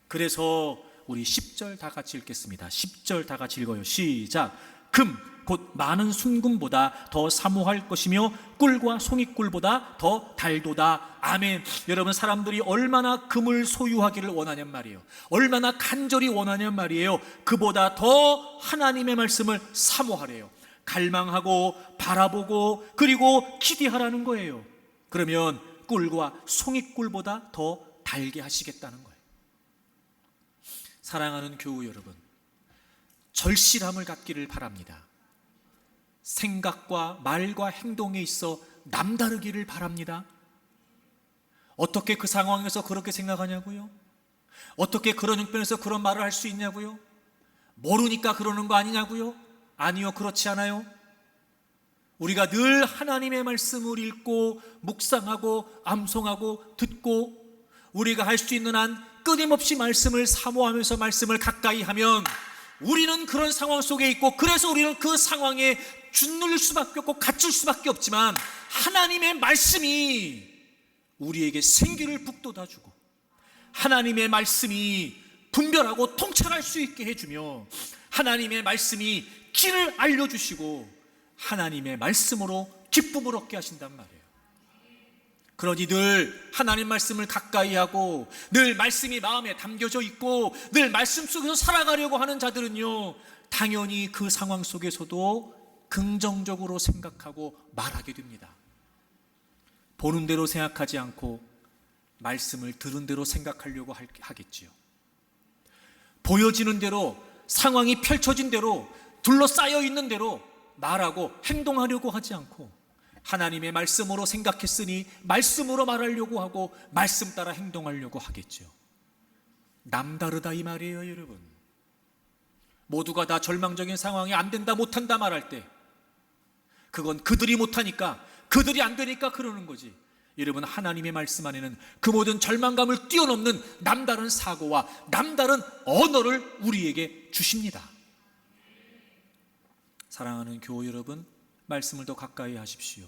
S1: 그래서 우리 10절 다 같이 읽겠습니다. 10절 다 같이 읽어요. 시작. 금 곧 많은 순금보다 더 사모할 것이며 꿀과 송이꿀보다 더 달도다. 아멘. 여러분, 사람들이 얼마나 금을 소유하기를 원하냔 말이에요. 얼마나 간절히 원하냔 말이에요. 그보다 더 하나님의 말씀을 사모하래요. 갈망하고 바라보고 그리고 기대하라는 거예요. 그러면 꿀과 송이꿀보다 더 달게 하시겠다는 거예요. 사랑하는 교우 여러분, 절실함을 갖기를 바랍니다. 생각과 말과 행동에 있어 남다르기를 바랍니다. 어떻게 그 상황에서 그렇게 생각하냐고요? 어떻게 그런 형편에서 그런 말을 할 수 있냐고요? 모르니까 그러는 거 아니냐고요? 아니요, 그렇지 않아요. 우리가 늘 하나님의 말씀을 읽고 묵상하고 암송하고 듣고 우리가 할 수 있는 한 끊임없이 말씀을 사모하면서 말씀을 가까이 하면 우리는 그런 상황 속에 있고, 그래서 우리는 그 상황에 짓눌릴 수밖에 없고 갇힐 수밖에 없지만, 하나님의 말씀이 우리에게 생기를 북돋아주고 하나님의 말씀이 분별하고 통찰할 수 있게 해주며 하나님의 말씀이 길을 알려주시고 하나님의 말씀으로 기쁨을 얻게 하신단 말이에요. 그러니 늘 하나님 말씀을 가까이 하고 늘 말씀이 마음에 담겨져 있고 늘 말씀 속에서 살아가려고 하는 자들은요, 당연히 그 상황 속에서도 긍정적으로 생각하고 말하게 됩니다. 보는 대로 생각하지 않고 말씀을 들은 대로 생각하려고 하겠지요. 보여지는 대로, 상황이 펼쳐진 대로, 둘러싸여 있는 대로 말하고 행동하려고 하지 않고 하나님의 말씀으로 생각했으니 말씀으로 말하려고 하고 말씀 따라 행동하려고 하겠죠. 남다르다 이 말이에요, 여러분. 모두가 다 절망적인 상황이 안 된다, 못한다 말할 때 그건 그들이 못하니까, 그들이 안 되니까 그러는 거지. 여러분, 하나님의 말씀 안에는 그 모든 절망감을 뛰어넘는 남다른 사고와 남다른 언어를 우리에게 주십니다. 사랑하는 교우 여러분, 말씀을 더 가까이 하십시오.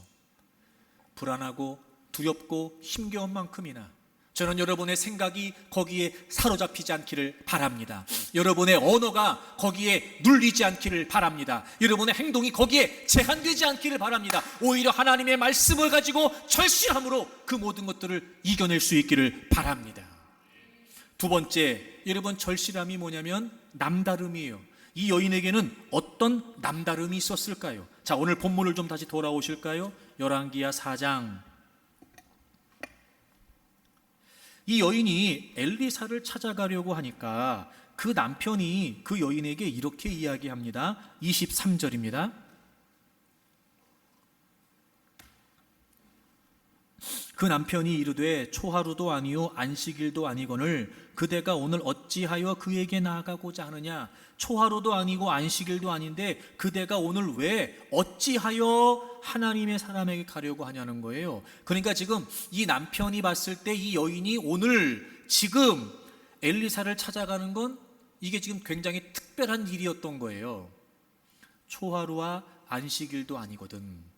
S1: 불안하고 두렵고 힘겨운 만큼이나 저는 여러분의 생각이 거기에 사로잡히지 않기를 바랍니다. 여러분의 언어가 거기에 눌리지 않기를 바랍니다. 여러분의 행동이 거기에 제한되지 않기를 바랍니다. 오히려 하나님의 말씀을 가지고 절실함으로 그 모든 것들을 이겨낼 수 있기를 바랍니다. 두 번째, 여러분, 절실함이 뭐냐면 남다름이에요. 이 여인에게는 어떤 남다름이 있었을까요? 자, 오늘 본문을 좀 다시 돌아오실까요? 열왕기하 4장. 이 여인이 엘리사를 찾아가려고 하니까 그 남편이 그 여인에게 이렇게 이야기합니다. 23절입니다. 그 남편이 이르되 초하루도 아니요 안식일도 아니거늘 그대가 오늘 어찌하여 그에게 나아가고자 하느냐. 초하루도 아니고 안식일도 아닌데 그대가 오늘 왜 어찌하여 하나님의 사람에게 가려고 하냐는 거예요. 그러니까 지금 이 남편이 봤을 때 이 여인이 오늘 지금 엘리사를 찾아가는 건 이게 지금 굉장히 특별한 일이었던 거예요. 초하루와 안식일도 아니거든.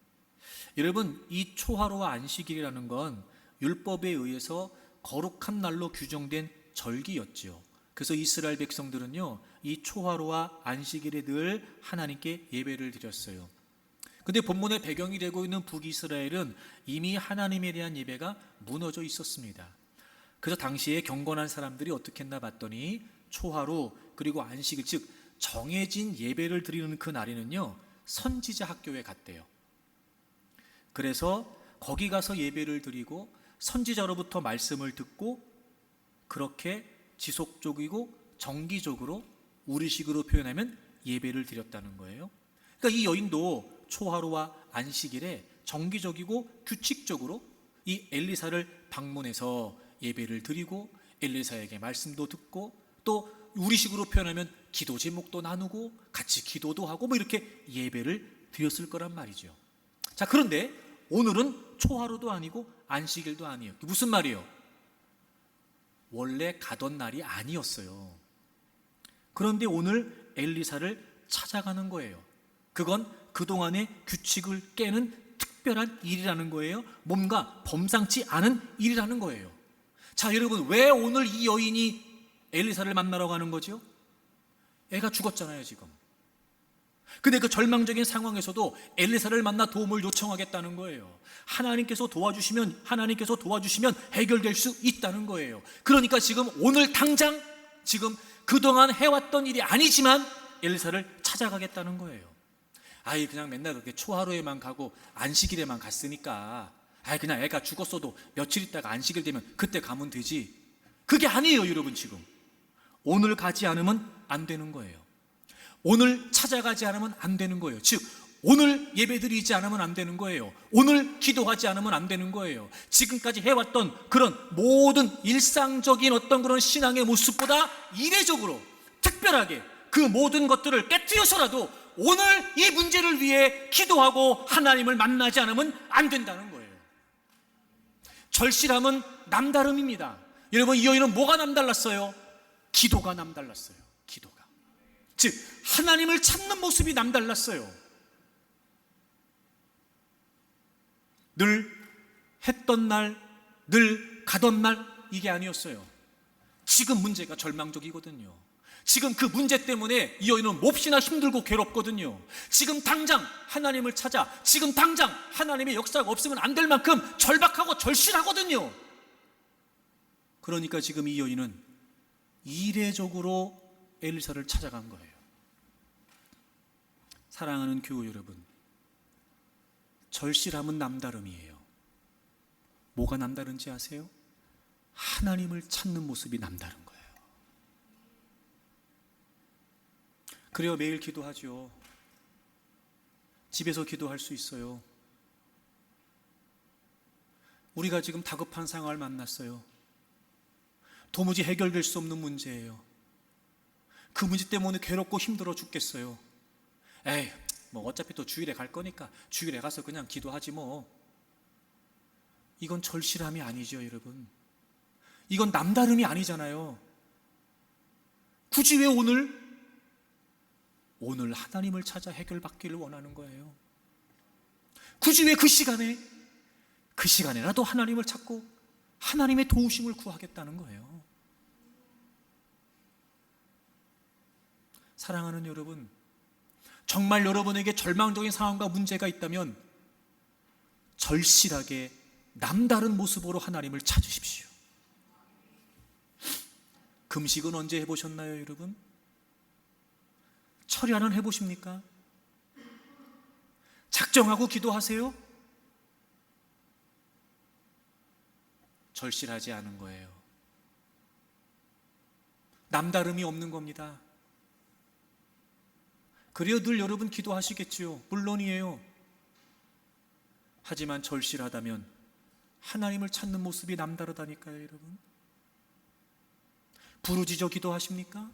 S1: 여러분, 이 초하루와 안식일이라는 건 율법에 의해서 거룩한 날로 규정된 절기였지요. 그래서 이스라엘 백성들은요, 이 초하루와 안식일에 늘 하나님께 예배를 드렸어요. 근데 본문의 배경이 되고 있는 북이스라엘은 이미 하나님에 대한 예배가 무너져 있었습니다. 그래서 당시에 경건한 사람들이 어떻게 했나 봤더니 초하루 그리고 안식일, 즉 정해진 예배를 드리는 그 날에는요, 선지자 학교에 갔대요. 그래서 거기 가서 예배를 드리고 선지자로부터 말씀을 듣고 그렇게 지속적이고 정기적으로 우리식으로 표현하면 예배를 드렸다는 거예요. 그러니까 이 여인도 초하루와 안식일에 정기적이고 규칙적으로 이 엘리사를 방문해서 예배를 드리고 엘리사에게 말씀도 듣고 또 우리식으로 표현하면 기도 제목도 나누고 같이 기도도 하고 뭐 이렇게 예배를 드렸을 거란 말이죠. 자, 그런데 오늘은 초하루도 아니고 안식일도 아니에요. 무슨 말이에요? 원래 가던 날이 아니었어요. 그런데 오늘 엘리사를 찾아가는 거예요. 그건 그동안의 규칙을 깨는 특별한 일이라는 거예요. 뭔가 범상치 않은 일이라는 거예요. 자, 여러분, 왜 오늘 이 여인이 엘리사를 만나러 가는 거죠? 애가 죽었잖아요, 지금. 근데 그 절망적인 상황에서도 엘리사를 만나 도움을 요청하겠다는 거예요. 하나님께서 도와주시면 해결될 수 있다는 거예요. 그러니까 지금 오늘 당장 지금 그동안 해왔던 일이 아니지만 엘리사를 찾아가겠다는 거예요. 아이, 그냥 맨날 그렇게 초하루에만 가고 안식일에만 갔으니까 그냥 애가 죽었어도 며칠 있다가 안식일 되면 그때 가면 되지. 그게 아니에요, 여러분. 지금 오늘 가지 않으면 안 되는 거예요. 오늘 찾아가지 않으면 안 되는 거예요. 즉 오늘 예배드리지 않으면 안 되는 거예요. 오늘 기도하지 않으면 안 되는 거예요. 지금까지 해왔던 그런 모든 일상적인 어떤 그런 신앙의 모습보다 이례적으로 특별하게 그 모든 것들을 깨뜨려서라도 오늘 이 문제를 위해 기도하고 하나님을 만나지 않으면 안 된다는 거예요. 절실함은 남다름입니다. 여러분, 이 여인은 뭐가 남달랐어요? 기도가 남달랐어요. 기도가. 즉 하나님을 찾는 모습이 남달랐어요. 늘 했던 날, 늘 가던 날, 이게 아니었어요. 지금 문제가 절망적이거든요. 지금 그 문제 때문에 이 여인은 몹시나 힘들고 괴롭거든요. 지금 당장 하나님을 찾아, 지금 당장 하나님의 역사가 없으면 안 될 만큼 절박하고 절실하거든요. 그러니까 지금 이 여인은 이례적으로 엘리사를 찾아간 거예요. 사랑하는 교우 여러분, 절실함은 남다름이에요. 뭐가 남다른지 아세요? 하나님을 찾는 모습이 남다른 거예요. 그래요, 매일 기도하죠. 집에서 기도할 수 있어요. 우리가 지금 다급한 상황을 만났어요. 도무지 해결될 수 없는 문제예요. 그 문제 때문에 괴롭고 힘들어 죽겠어요. 에이, 뭐 어차피 또 주일에 갈 거니까 주일에 가서 그냥 기도하지 뭐. 이건 절실함이 아니죠, 여러분. 이건 남다름이 아니잖아요. 굳이 왜 오늘 하나님을 찾아 해결받기를 원하는 거예요. 굳이 왜 그 시간에라도 하나님을 찾고 하나님의 도우심을 구하겠다는 거예요. 사랑하는 여러분, 정말 여러분에게 절망적인 상황과 문제가 있다면 절실하게 남다른 모습으로 하나님을 찾으십시오. 금식은 언제 해보셨나요, 여러분? 철야는 해보십니까? 작정하고 기도하세요? 절실하지 않은 거예요. 남다름이 없는 겁니다. 그래요, 늘 여러분 기도하시겠지요. 물론이에요. 하지만 절실하다면 하나님을 찾는 모습이 남다르다니까요, 여러분. 부르짖어 기도하십니까?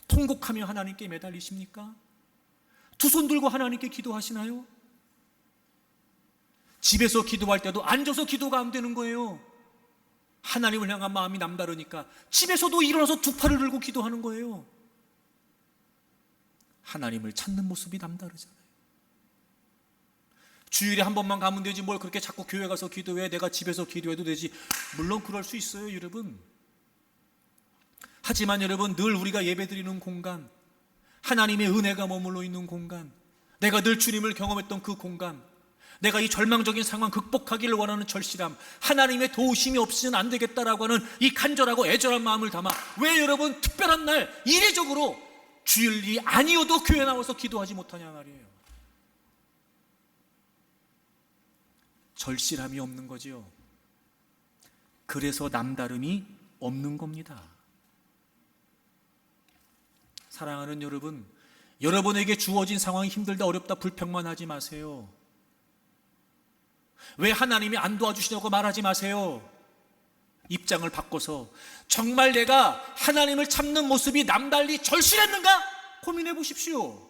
S1: 통곡하며 하나님께 매달리십니까? 두 손 들고 하나님께 기도하시나요? 집에서 기도할 때도 앉아서 기도가 안 되는 거예요. 하나님을 향한 마음이 남다르니까 집에서도 일어나서 두 팔을 들고 기도하는 거예요. 하나님을 찾는 모습이 남다르잖아요. 주일에 한 번만 가면 되지 뭘 그렇게 자꾸 교회 가서 기도해. 내가 집에서 기도해도 되지. 물론 그럴 수 있어요, 여러분. 하지만 여러분, 늘 우리가 예배드리는 공간, 하나님의 은혜가 머물러 있는 공간, 내가 늘 주님을 경험했던 그 공간, 내가 이 절망적인 상황 극복하기를 원하는 절실함, 하나님의 도우심이 없이는 안 되겠다라고 하는 이 간절하고 애절한 마음을 담아, 왜 여러분 특별한 날 이례적으로 주일이 아니어도 교회 나와서 기도하지 못하냐 말이에요. 절실함이 없는 거지요. 그래서 남다름이 없는 겁니다. 사랑하는 여러분, 여러분에게 주어진 상황이 힘들다, 어렵다, 불평만 하지 마세요. 왜 하나님이 안 도와주시냐고 말하지 마세요. 입장을 바꿔서 정말 내가 하나님을 찾는 모습이 남달리 절실했는가 고민해 보십시오.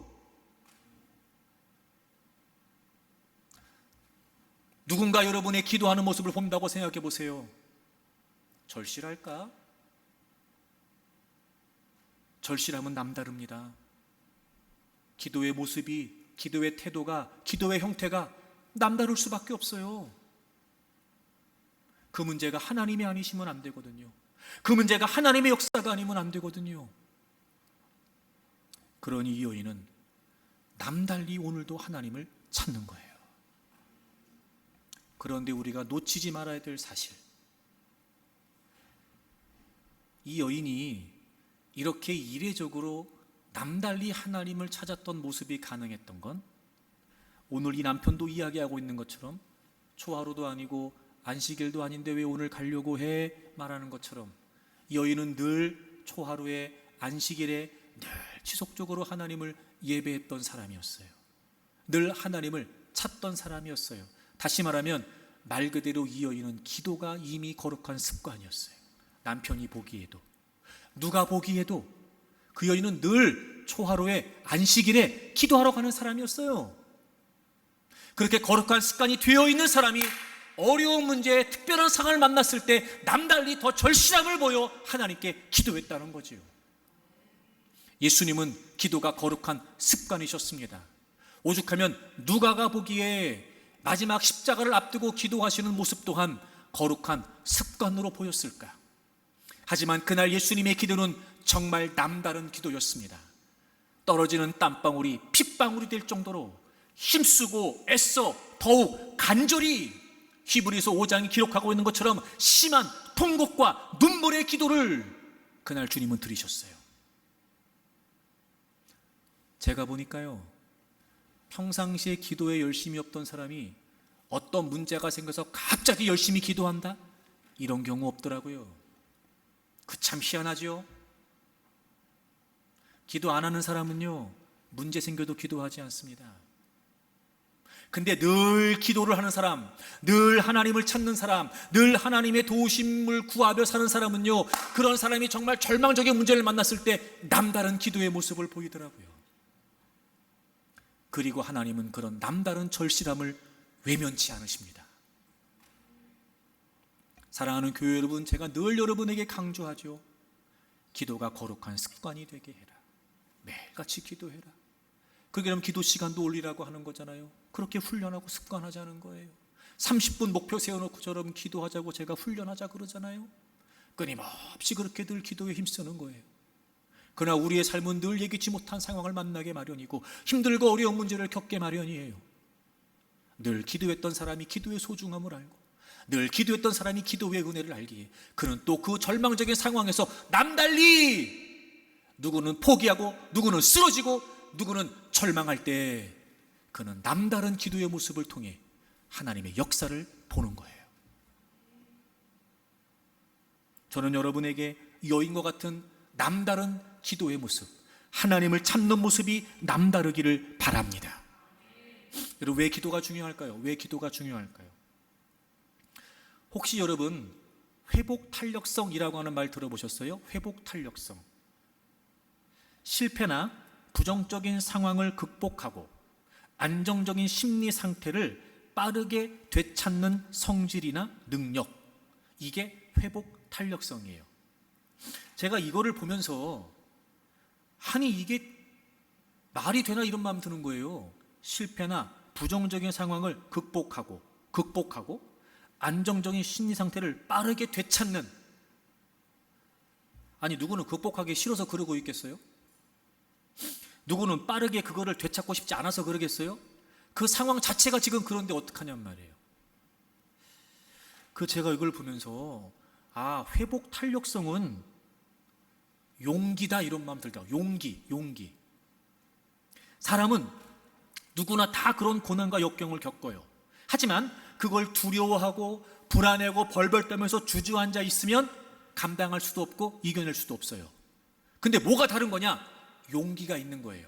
S1: 누군가 여러분의 기도하는 모습을 본다고 생각해 보세요. 절실할까? 절실함은 남다릅니다. 기도의 모습이, 기도의 태도가, 기도의 형태가 남다를 수밖에 없어요. 그 문제가 하나님이 아니시면 안 되거든요. 그 문제가 하나님의 역사가 아니면 안 되거든요. 그러니 이 여인은 남달리 오늘도 하나님을 찾는 거예요. 그런데 우리가 놓치지 말아야 될 사실, 이 여인이 이렇게 이례적으로 남달리 하나님을 찾았던 모습이 가능했던 건 오늘 이 남편도 이야기하고 있는 것처럼 초하루도 아니고 안식일도 아닌데 왜 오늘 가려고 해 말하는 것처럼 이 여인은 늘 초하루에 안식일에 늘 지속적으로 하나님을 예배했던 사람이었어요. 늘 하나님을 찾던 사람이었어요. 다시 말하면 말 그대로 이 여인은 기도가 이미 거룩한 습관이었어요. 남편이 보기에도, 누가 보기에도 그 여인은 늘 초하루에 안식일에 기도하러 가는 사람이었어요. 그렇게 거룩한 습관이 되어 있는 사람이 어려운 문제에 특별한 상황을 만났을 때 남달리 더 절실함을 보여 하나님께 기도했다는 거지요. 예수님은 기도가 거룩한 습관이셨습니다. 오죽하면 누가가 보기에 마지막 십자가를 앞두고 기도하시는 모습 또한 거룩한 습관으로 보였을까? 하지만 그날 예수님의 기도는 정말 남다른 기도였습니다. 떨어지는 땀방울이 핏방울이 될 정도로 힘쓰고 애써 더욱 간절히 히브리서 5장이 기록하고 있는 것처럼 심한 통곡과 눈물의 기도를 그날 주님은 들으셨어요. 제가 보니까요, 평상시에 기도에 열심히 없던 사람이 어떤 문제가 생겨서 갑자기 열심히 기도한다? 이런 경우 없더라고요. 그 참 희한하죠. 기도 안 하는 사람은요, 문제 생겨도 기도하지 않습니다. 근데 늘 기도를 하는 사람, 늘 하나님을 찾는 사람, 늘 하나님의 도우심을 구하며 사는 사람은요, 그런 사람이 정말 절망적인 문제를 만났을 때 남다른 기도의 모습을 보이더라고요. 그리고 하나님은 그런 남다른 절실함을 외면치 않으십니다. 사랑하는 교회 여러분, 제가 늘 여러분에게 강조하죠. 기도가 거룩한 습관이 되게 해라. 매일같이 기도해라. 그러게 그럼 기도 시간도 올리라고 하는 거잖아요. 그렇게 훈련하고 습관하자는 거예요. 30분 목표 세워놓고처럼 기도하자고 제가 훈련하자 그러잖아요. 끊임없이 그렇게 늘 기도에 힘쓰는 거예요. 그러나 우리의 삶은 늘 예기치 못한 상황을 만나게 마련이고 힘들고 어려운 문제를 겪게 마련이에요. 늘 기도했던 사람이 기도의 소중함을 알고 늘 기도했던 사람이 기도의 은혜를 알기에 그는 또 그 절망적인 상황에서 남달리 누구는 포기하고 누구는 쓰러지고 누구는 절망할 때 그는 남다른 기도의 모습을 통해 하나님의 역사를 보는 거예요. 저는 여러분에게 여인과 같은 남다른 기도의 모습, 하나님을 찾는 모습이 남다르기를 바랍니다. 여러분, 왜 기도가 중요할까요? 왜 기도가 중요할까요? 혹시 여러분 회복 탄력성이라고 하는 말 들어보셨어요? 회복 탄력성. 실패나 부정적인 상황을 극복하고 안정적인 심리 상태를 빠르게 되찾는 성질이나 능력, 이게 회복 탄력성이에요. 제가 이거를 보면서 아니 이게 말이 되나 이런 마음 드는 거예요. 실패나 부정적인 상황을 극복하고 안정적인 심리 상태를 빠르게 되찾는. 아니 누구는 극복하기 싫어서 그러고 있겠어요? 누구는 빠르게 그거를 되찾고 싶지 않아서 그러겠어요? 그 상황 자체가 지금 그런데 어떡하냔 말이에요. 제가 이걸 보면서 회복 탄력성은 용기다 이런 마음 들다. 용기. 사람은 누구나 다 그런 고난과 역경을 겪어요. 하지만 그걸 두려워하고 불안해하고 벌벌 떨면서 주저앉아 있으면 감당할 수도 없고 이겨낼 수도 없어요. 근데 뭐가 다른 거냐? 용기가 있는 거예요.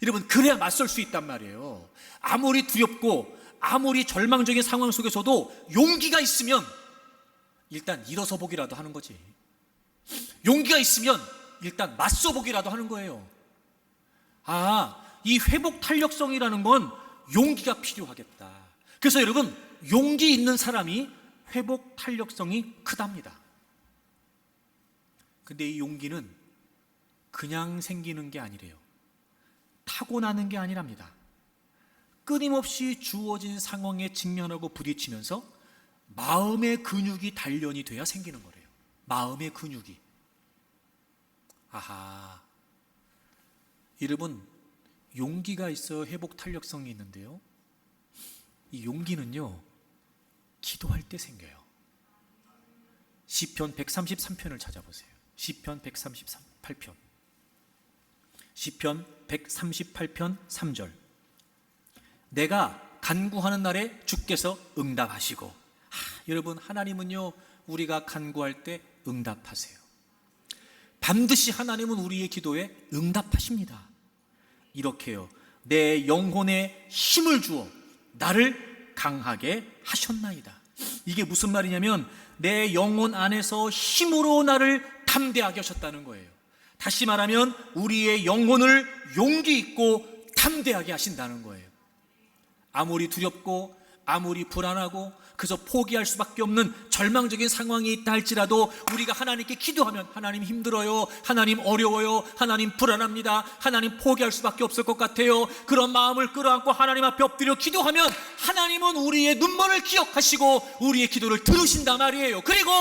S1: 여러분, 그래야 맞설 수 있단 말이에요. 아무리 두렵고 아무리 절망적인 상황 속에서도 용기가 있으면 일단 일어서 보기라도 하는 거지. 용기가 있으면 일단 맞서 보기라도 하는 거예요. 이 회복 탄력성이라는 건 용기가 필요하겠다. 그래서 여러분, 용기 있는 사람이 회복 탄력성이 크답니다. 근데 이 용기는 그냥 생기는 게 아니래요. 타고나는 게 아니랍니다. 끊임없이 주어진 상황에 직면하고 부딪히면서 마음의 근육이 단련이 돼야 생기는 거래요. 마음의 근육이. 여러분, 용기가 있어 회복 탄력성이 있는데요, 이 용기는요 기도할 때 생겨요. 시편 133편을 찾아보세요. 시편 138편 3절. 내가 간구하는 날에 주께서 응답하시고. 여러분, 하나님은요 우리가 간구할 때 응답하세요. 반드시 하나님은 우리의 기도에 응답하십니다. 이렇게요, 내 영혼에 힘을 주어 나를 강하게 하셨나이다. 이게 무슨 말이냐면 내 영혼 안에서 힘으로 나를 담대하게 하셨다는 거예요. 다시 말하면 우리의 영혼을 용기 있고 담대하게 하신다는 거예요. 아무리 두렵고 아무리 불안하고 그래서 포기할 수밖에 없는 절망적인 상황이 있다 할지라도 우리가 하나님께 기도하면, 하나님 힘들어요, 하나님 어려워요, 하나님 불안합니다, 하나님 포기할 수밖에 없을 것 같아요, 그런 마음을 끌어안고 하나님 앞에 엎드려 기도하면 하나님은 우리의 눈물을 기억하시고 우리의 기도를 들으신단 말이에요. 그리고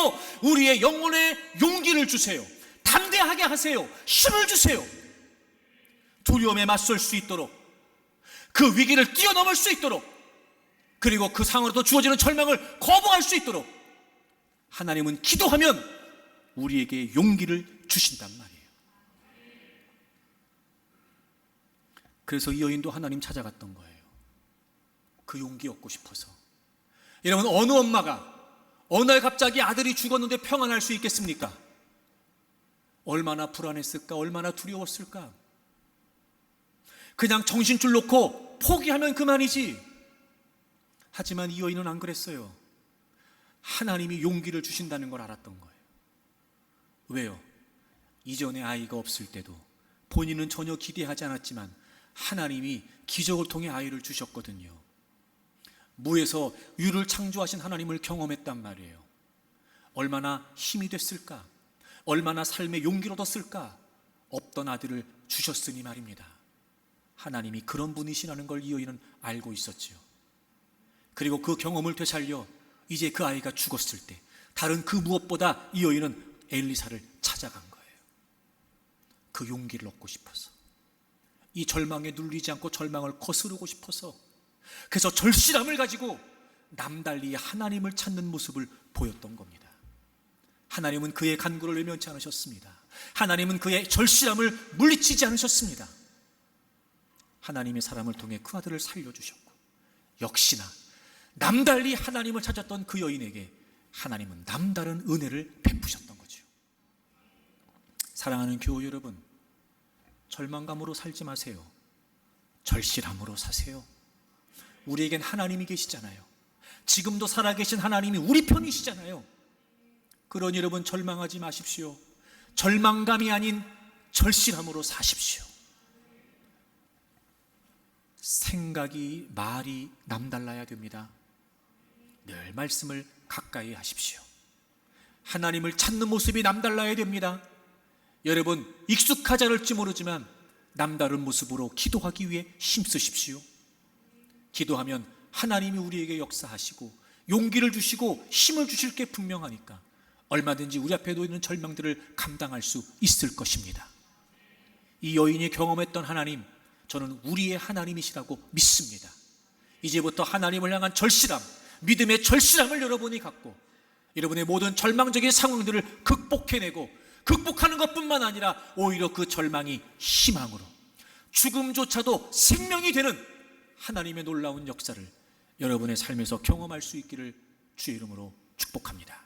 S1: 우리의 영혼에 용기를 주세요. 담대하게 하세요. 힘을 주세요. 두려움에 맞설 수 있도록, 그 위기를 뛰어넘을 수 있도록, 그리고 그 상황으로부터 주어지는 절망을 거부할 수 있도록 하나님은 기도하면 우리에게 용기를 주신단 말이에요. 그래서 이 여인도 하나님 찾아갔던 거예요. 그 용기 얻고 싶어서. 여러분, 어느 엄마가 어느 날 갑자기 아들이 죽었는데 평안할 수 있겠습니까? 얼마나 불안했을까, 얼마나 두려웠을까. 그냥 정신줄 놓고 포기하면 그만이지. 하지만 이 여인은 안 그랬어요. 하나님이 용기를 주신다는 걸 알았던 거예요. 왜요? 이전에 아이가 없을 때도 본인은 전혀 기대하지 않았지만 하나님이 기적을 통해 아이를 주셨거든요. 무에서 유를 창조하신 하나님을 경험했단 말이에요. 얼마나 힘이 됐을까? 얼마나 삶의 용기를 얻었을까? 없던 아들을 주셨으니 말입니다. 하나님이 그런 분이시라는 걸 이 여인은 알고 있었지요. 그리고 그 경험을 되살려 이제 그 아이가 죽었을 때 다른 그 무엇보다 이 여인은 엘리사를 찾아간 거예요. 그 용기를 얻고 싶어서, 이 절망에 눌리지 않고 절망을 거스르고 싶어서, 그래서 절실함을 가지고 남달리 하나님을 찾는 모습을 보였던 겁니다. 하나님은 그의 간구를 외면치 않으셨습니다. 하나님은 그의 절실함을 물리치지 않으셨습니다. 하나님의 사람을 통해 그 아들을 살려주셨고, 역시나 남달리 하나님을 찾았던 그 여인에게 하나님은 남다른 은혜를 베푸셨던 거죠. 사랑하는 교우 여러분, 절망감으로 살지 마세요. 절실함으로 사세요. 우리에겐 하나님이 계시잖아요. 지금도 살아계신 하나님이 우리 편이시잖아요. 그러니 여러분 절망하지 마십시오. 절망감이 아닌 절실함으로 사십시오. 생각이 말이 남달라야 됩니다. 늘 말씀을 가까이 하십시오. 하나님을 찾는 모습이 남달라야 됩니다. 여러분 익숙하지 않을지 모르지만 남다른 모습으로 기도하기 위해 힘쓰십시오. 기도하면 하나님이 우리에게 역사하시고 용기를 주시고 힘을 주실 게 분명하니까 얼마든지 우리 앞에 놓이는 절망들을 감당할 수 있을 것입니다. 이 여인이 경험했던 하나님, 저는 우리의 하나님이시라고 믿습니다. 이제부터 하나님을 향한 절실함, 믿음의 절실함을 여러분이 갖고 여러분의 모든 절망적인 상황들을 극복해내고 극복하는 것뿐만 아니라 오히려 그 절망이 희망으로, 죽음조차도 생명이 되는 하나님의 놀라운 역사를 여러분의 삶에서 경험할 수 있기를 주의 이름으로 축복합니다.